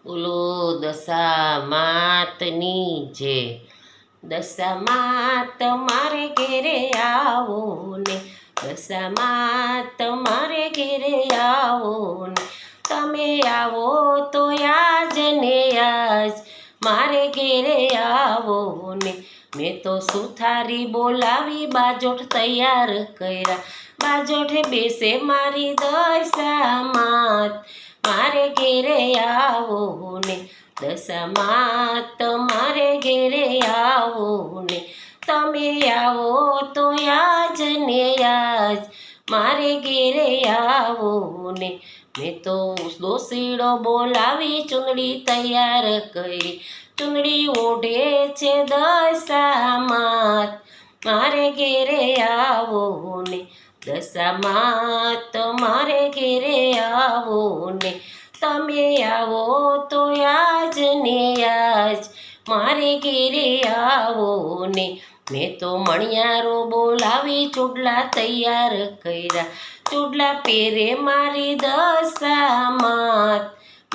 બોલો દશામાતની જે દશામાત તમારે ઘેરે આવો ને દશામાત તમારે ઘેરે આવો ને તમે આવો તો આજ ને આજ મારે ઘેરે આવો ને મેં તો સુથારી બોલાવી બાજોઠ તૈયાર કર્યા બાજોઠે બેસે મારી દશામાત મારે ઘેરે આવો ને દશામાત મારે ઘેરે આવો ને તમે આવો તો આજ ને આજ મારે ઘેરે આવો ને મેં તો દોસીડો બોલાવી ચૂંદડી તૈયાર કરી ચૂંદડી ઓઢે છે દશામાત મારે ઘેરે આવો ને દશામાત મારે ઘેરે આવો ને તમે આવો તો આજ ને આજ મારે ઘેરે આવો ને મેં તો મણિયારો બોલાવી ચૂડલા તૈયાર કર્યા ચૂડલા પહેરે મારી દશામાત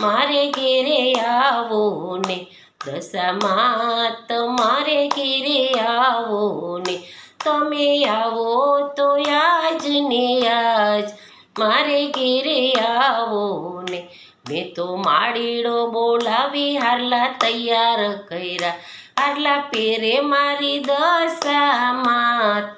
મારે ઘેરે આવો ને દશામાત મારે ઘેરે આવો ને તમે આવો તો આજ ને આજ મારે ઘેરે આવો ને મેં તો માળીડો બોલાવી હારલા તૈયાર કર્યા હારલા પહેરે મારી દશામાત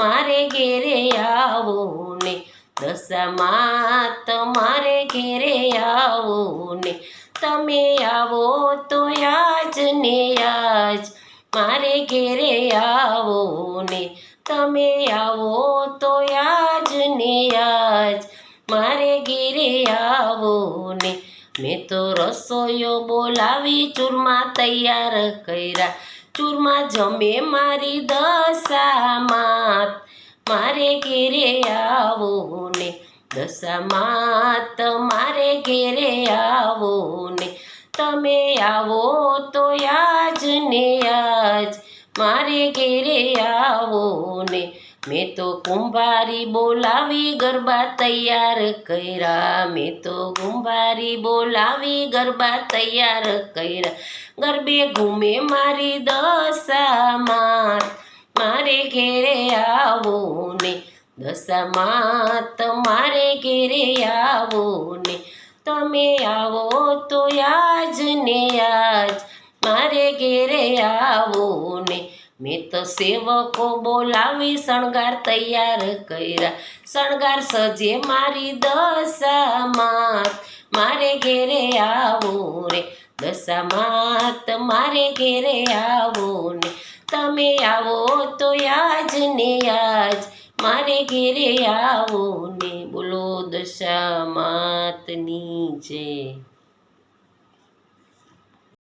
મારે ઘેરે આવો ને દશામાત મારે ઘેરે આવો ને તમે આવો તો આજ ને આજ મારે ઘેરે આવો ને તમે આવો તો આજ ને આજ મારે ઘેરે આવો ને મેં તો રસોઈયો બોલાવી ચૂરમા તૈયાર કર્યા ચૂરમા જમે મારી દશામાત મારે ઘેરે આવો ને દશામાત મારે ઘેરે આવો ને તમે આવો તો આજ ને આજ મારે ઘેરે આવો ને મેં તો કુંભારી બોલાવી ગરબા તૈયાર કર્યા મેં તો કુંભારી બોલાવી ગરબા તૈયાર કર્યા ગરબે ઘૂમે મારી દશામાત મારે ઘેરે આવો ને દશામાત મારે ઘેરે આવો ને તમે આવો તો આજ ને આજ મારે ઘેરે આવો ને મેં તો સેવકો બોલાવી શણગાર તૈયાર કર્યા શણગાર સજે મારી દશામાત મારે ઘેરે આવો રે દશામાત મારે ઘેરે આવો ને તમે આવો તો આજ ને આજ મારે ઘેરે આવો ને બોલો દશામાતની જય।